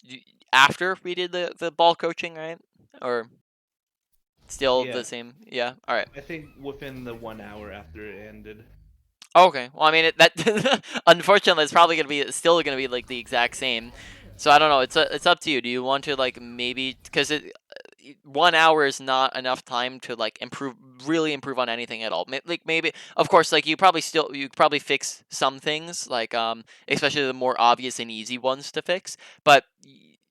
after we did the ball coaching, right? Or still the Yeah, same? Yeah. All right. I think within the 1 hour after it ended. Okay. Well, I mean, that unfortunately, it's probably still gonna be like the exact same. So I don't know. It's up to you. Do you want to like maybe because 1 hour is not enough time to like really improve on anything at all. Like maybe, of course, like you probably fix some things, like especially the more obvious and easy ones to fix. But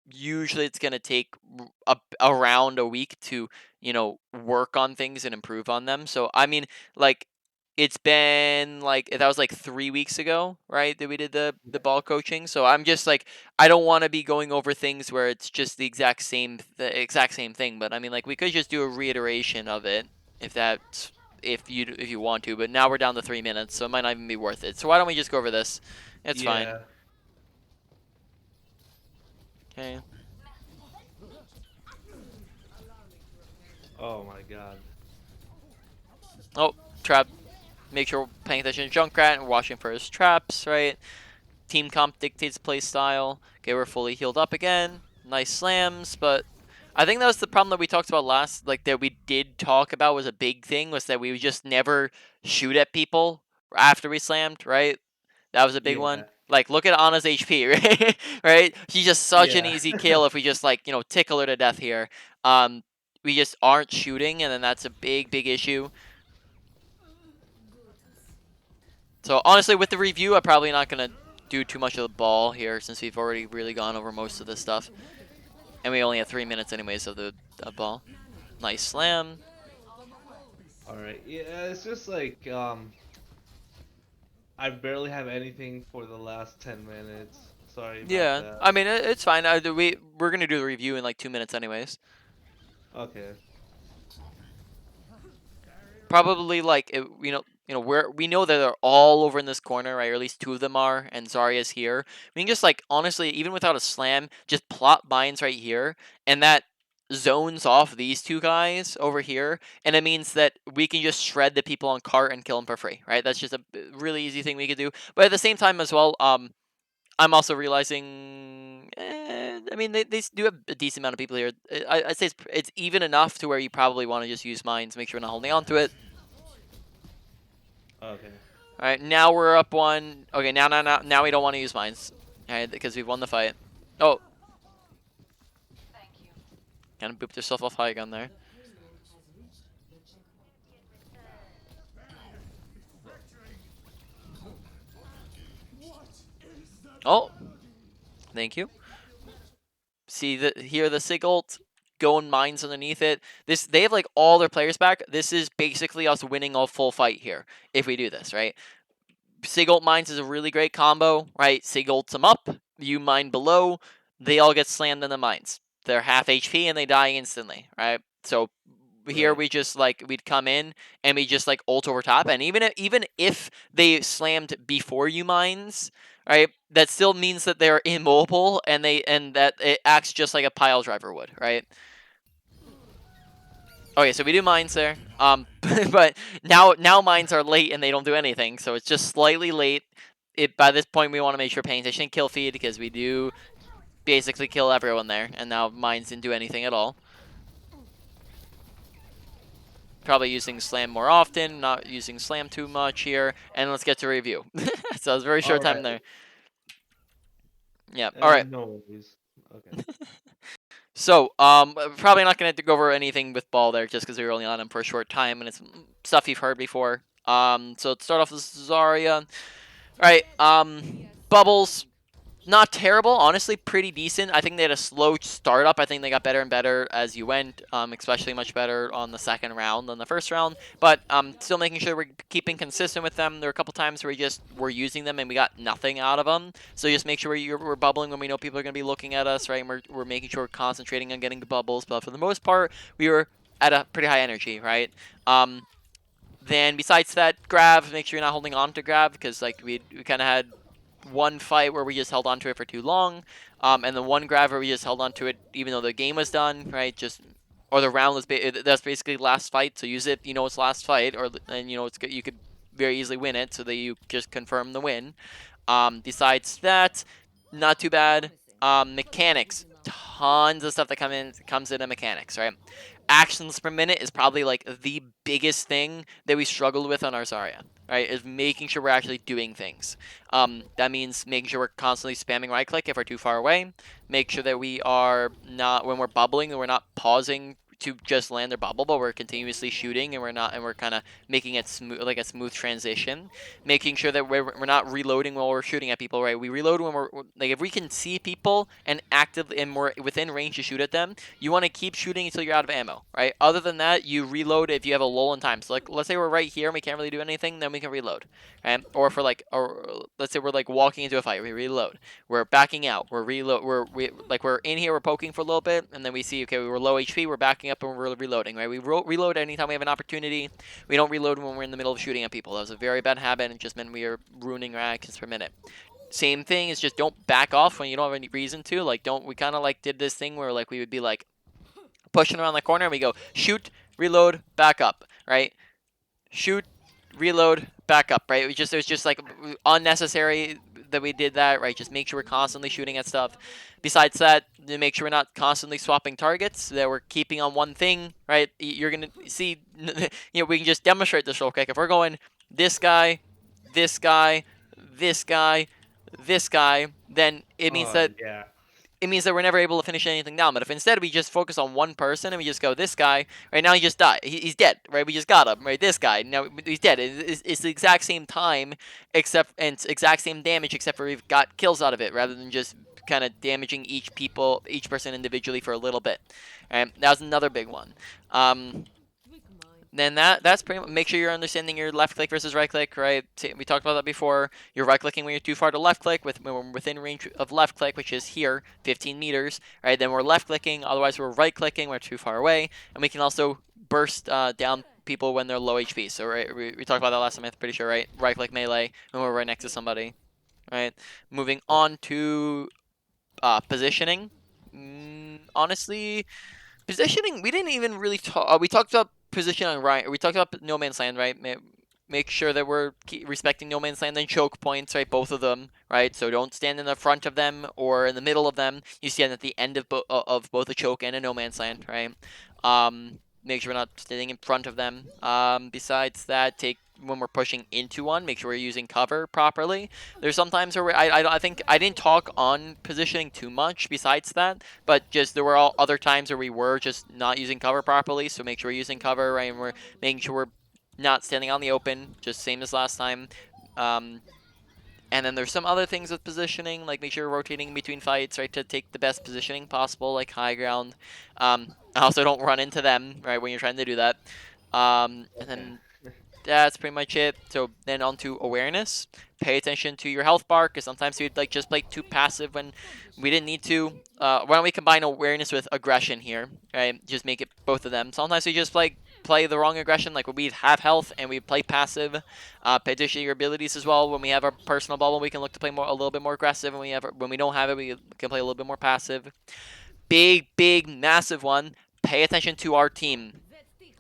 usually it's gonna take around a week to work on things and improve on them. So I mean, like it's been like that was like 3 weeks ago, right? That we did the ball coaching. So I'm just like I don't want to be going over things where it's just the exact same thing. But I mean, like we could just do a reiteration of it if that's if you want to. But now we're down to 3 minutes, so it might not even be worth it. So why don't we just go over this? It's fine. Yeah. Okay. Oh my god. Oh, trap. Make sure we're paying attention to Junkrat and watching for his traps, right? Team comp dictates play style. Okay, we're fully healed up again. Nice slams, but I think that was the problem that we talked about last, like that we did talk about was a big thing, was that we would just never shoot at people after we slammed, right? That was a big one. Yeah. Like, look at Anna's HP, right? Right? She's just such an Yeah. easy kill if we just, like, tickle her to death here. Um, we just aren't shooting, and then that's a big issue. So honestly, with the review, I'm probably not gonna do too much of the ball here since we've already really gone over most of this stuff, and we only have 3 minutes anyways of the ball. Nice slam. All right. Yeah, it's just like I barely have anything for the last 10 minutes. Sorry about Yeah, that. I mean it's fine. We're gonna do the review in like 2 minutes anyways. Okay. Probably like we know that they're all over in this corner, right? Or at least two of them are, and Zarya's here. We can just like honestly, even without a slam, just plot mines right here, and that zones off these two guys over here, and it means that we can just shred the people on cart and kill them for free, right? That's just a really easy thing we could do. But at the same time as well, I'm also realizing. I mean, they do have a decent amount of people here. I'd say it's even enough to where you probably want to just use mines, make sure we're not holding on to it. Okay. All right, now we're up one. Okay, now we don't want to use mines, all right, because we've won the fight. Oh, kind of booped yourself off high gun there. Oh, thank you. See here the sig ult, going mines underneath it. They have like all their players back. This is basically us winning a full fight here if we do this, right? Sig ult mines is a really great combo, right? Sig ults them up, you mine below, they all get slammed in the mines. They're half HP and they die instantly, right? So here Right. we just like we'd come in and we just like ult over top, and even if they slammed before you mines, right? That still means that they're immobile and that it acts just like a pile driver would, right? Okay, so we do mines there. But now mines are late and they don't do anything, so it's just slightly late. By this point we want to make sure paying attention to kill feed because we do basically kill everyone there, and now mines didn't do anything at all. Probably using slam more often, not using slam too much here, and let's get to review. So it was a very All short time right. there. Yeah. All right. No worries. Okay. So, probably not gonna go over anything with Ball there, just because we were only on him for a short time, and it's stuff you've heard before. So let's start off with Zarya. All right. Bubbles. Not terrible, honestly, pretty decent. I think they had a slow startup. I think they got better and better as you went, especially much better on the second round than the first round. But still making sure we're keeping consistent with them. There were a couple times where we just were using them and we got nothing out of them. So just make sure we're bubbling when we know people are going to be looking at us, right? And we're making sure we're concentrating on getting the bubbles. But for the most part, we were at a pretty high energy, right? Then besides that, grab, make sure you're not holding on to grab, because like we kind of had one fight where we just held on to it for too long, and then one grab where we just held on to it even though the game was done, right? Just or the round was that's basically last fight. So use it, you know, it's last fight, or and you know it's good. You could very easily win it, so that you just confirm the win. Besides that, not too bad. Mechanics, tons of stuff that comes into mechanics, right? Actions per minute is probably like the biggest thing that we struggled with on our Zarya, right? Is making sure we're actually doing things. That means making sure we're constantly spamming right click if we're too far away. Make sure that we are not, when we're bubbling, we're not pausing to just land their bubble, but we're continuously shooting, and we're kind of making it smooth, like a smooth transition. Making sure that we're not reloading while we're shooting at people, right? We reload when we're like, if we can see people and actively and we're within range to shoot at them, you want to keep shooting until you're out of ammo, right? Other than that, you reload if you have a lull in time. So like, let's say we're right here and we can't really do anything, then we can reload, right? Or for like, or let's say we're like walking into a fight, we reload. We're backing out, we're reload. We're in here, we're poking for a little bit, and then we see, okay, we were low HP, we're backing up and we're reloading, right? We reload anytime we have an opportunity. We don't reload when we're in the middle of shooting at people. That was a very bad habit, and just meant we are ruining our actions per minute. Same thing is just don't back off when you don't have any reason to. Like, don't, we kind of like did this thing where like we would be like pushing around the corner and we go shoot, reload, back up, right? Shoot, reload, back up, right? It was just like unnecessary that we did that, right? Just make sure we're constantly shooting at stuff. Besides that, to make sure we're not constantly swapping targets, that we're keeping on one thing, right? You're gonna see, you know, we can just demonstrate this real quick. If we're going this guy, this guy, this guy, this guy, then Yeah. it means that we're never able to finish anything down. But if instead we just focus on one person and we just go, this guy, right now he just died. He's dead, right? We just got him, right? This guy, now he's dead. It's the exact same time, and it's exact same damage, except for we've got kills out of it, rather than just kind of damaging each person individually for a little bit. Right? That was another big one. Then that's pretty much, make sure you're understanding your left click versus right click, right? We talked about that before. You're right clicking when you're too far to left click, when we're within range of left click, which is here, 15 meters, right? Then we're left clicking, otherwise we're right clicking, we're too far away, and we can also burst down people when they're low HP. So right, we talked about that last time, I'm pretty sure, right? Right click melee when we're right next to somebody, right? Moving on to positioning. Honestly, positioning, we didn't even really talk. We talked about position on right. We talked about no man's land, right? Make sure that we're respecting no man's land and choke points, right? Both of them, right? So don't stand in the front of them or in the middle of them. You stand at the end of both a choke and a no man's land, right? Make sure we're not standing in front of them. Besides that, when we're pushing into one, make sure we're using cover properly. There's sometimes where I think I didn't talk on positioning too much besides that, but just there were all other times where we were just not using cover properly, so make sure we're using cover, right? And we're making sure we're not standing on the open, just same as last time. And then there's some other things with positioning, like make sure you're rotating in between fights, right, to take the best positioning possible, like high ground. Also don't run into them, right, when you're trying to do that. And then that's pretty much it. So then on to awareness. Pay attention to your health bar, because sometimes we'd like just play too passive when we didn't need to. Why don't we combine awareness with aggression here, right? Just make it both of them. Sometimes we just play the wrong aggression, like when we have health and we play passive. Pay attention to your abilities as well. When we have our personal bubble, we can look to play a little bit more aggressive. When we don't have it, we can play a little bit more passive. Big, massive one. Pay attention to our team.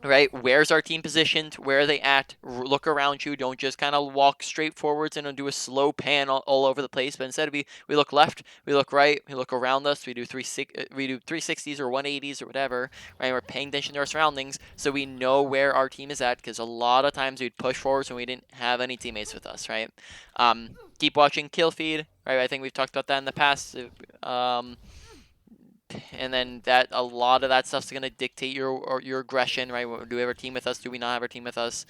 Right, where's our team positioned? Where are they at? Look around you. Don't just kind of walk straight forwards and do a slow pan all over the place. But instead, we look left, we look right, we look around us. We do 360s or 180s or whatever. Right, we're paying attention to our surroundings so we know where our team is at. Because a lot of times we'd push forwards when we didn't have any teammates with us. Right. keep watching kill feed, right? I think we've talked about that in the past. And then that a lot of that stuff's gonna dictate your aggression, right? Do we have our team with us? Do we not have our team with us?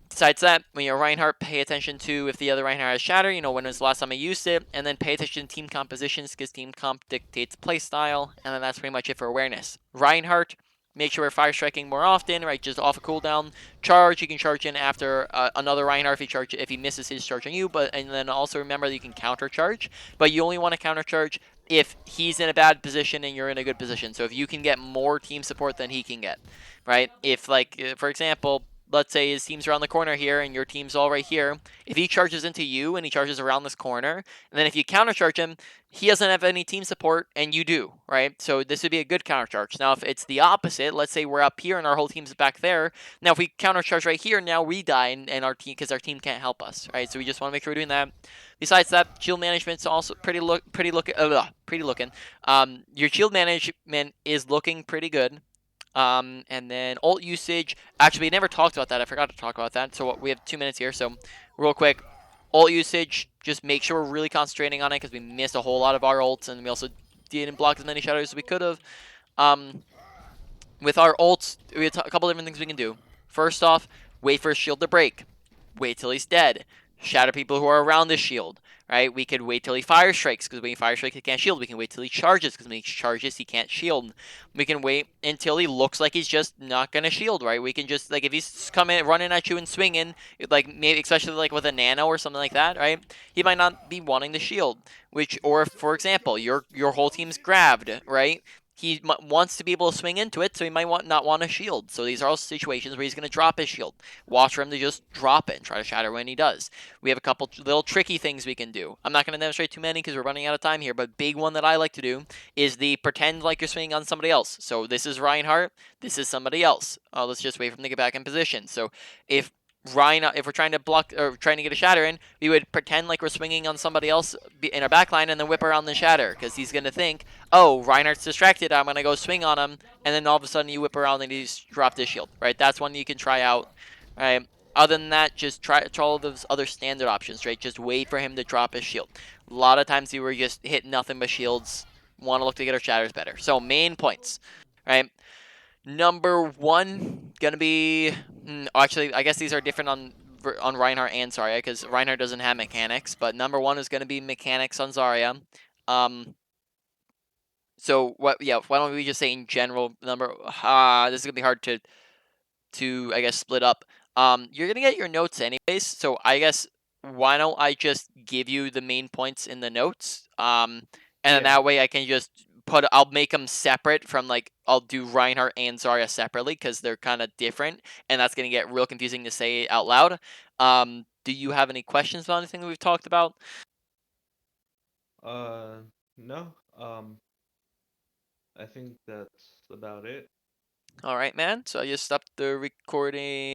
Besides that, when you're Reinhardt, pay attention to if the other Reinhardt has Shatter, when was the last time I used it, and then pay attention to team compositions because team comp dictates playstyle, and then that's pretty much it for awareness. Reinhardt, make sure we're fire striking more often, right? Just off a cooldown. Charge, you can charge in after another Reinhardt if he misses his charge on you, and then also remember that you can counter charge, but you only want to counter charge if he's in a bad position and you're in a good position. So if you can get more team support than he can get, right? If for example, let's say his team's around the corner here and your team's all right here. If he charges into you and he charges around this corner, and then if you counter charge him, he doesn't have any team support and you do, right? So this would be a good counter charge. Now, if it's the opposite, let's say we're up here and our whole team's back there. Now, if we counter charge right here, now we die and our team because our team can't help us, right? So we just want to make sure we're doing that. Besides that, shield management's also pretty looking. Your shield management is looking pretty good. And then ult usage. Actually, we never talked about that. I forgot to talk about that. So we have 2 minutes here. So real quick, ult usage. Just make sure we're really concentrating on it because we missed a whole lot of our ults, and we also didn't block as many shadows as we could have. With our ults, we have a couple different things we can do. First off, wait for his shield to break. Wait till he's dead. Shatter people who are around the shield, right? We could wait till he fire strikes, because when he fire strikes, he can't shield. We can wait till he charges, because when he charges, he can't shield. We can wait until he looks like he's just not going to shield, right? We can just, if he's coming, running at you and swinging, maybe, especially, with a nano or something like that, right? He might not be wanting to shield, or, for example, your whole team's grabbed, right? He wants to be able to swing into it, so he might not want a shield. So these are all situations where he's going to drop his shield. Watch for him to just drop it and try to shatter when he does. We have a couple little tricky things we can do. I'm not going to demonstrate too many because we're running out of time here, but big one that I like to do is the pretend like you're swinging on somebody else. So this is Reinhardt, this is somebody else. Let's just wait for him to get back in position. So if we're trying to block or trying to get a shatter in, we would pretend like we're swinging on somebody else in our backline and then whip around the shatter because he's going to think, oh, Reinhardt's distracted, I'm going to go swing on him, and then all of a sudden you whip around and he's dropped his shield, right? That's one you can try out, right? Other than that, just try all those other standard options, right? Just wait for him to drop his shield. A lot of times we were just hit nothing but shields, want to look to get our shatters better. So main points, right? Number one, gonna be actually, I guess these are different on Reinhardt and Zarya because Reinhardt doesn't have mechanics. But number one is gonna be mechanics on Zarya. So what? Yeah, why don't we just say in general number? This is gonna be hard to I guess split up. You're gonna get your notes anyways. So I guess why don't I just give you the main points in the notes? And then that way I can just I'll make them separate from I'll do Reinhardt and Zarya separately because they're kind of different, and that's gonna get real confusing to say out loud. Do you have any questions about anything that we've talked about? No. I think that's about it. All right, man. So I just stopped the recording.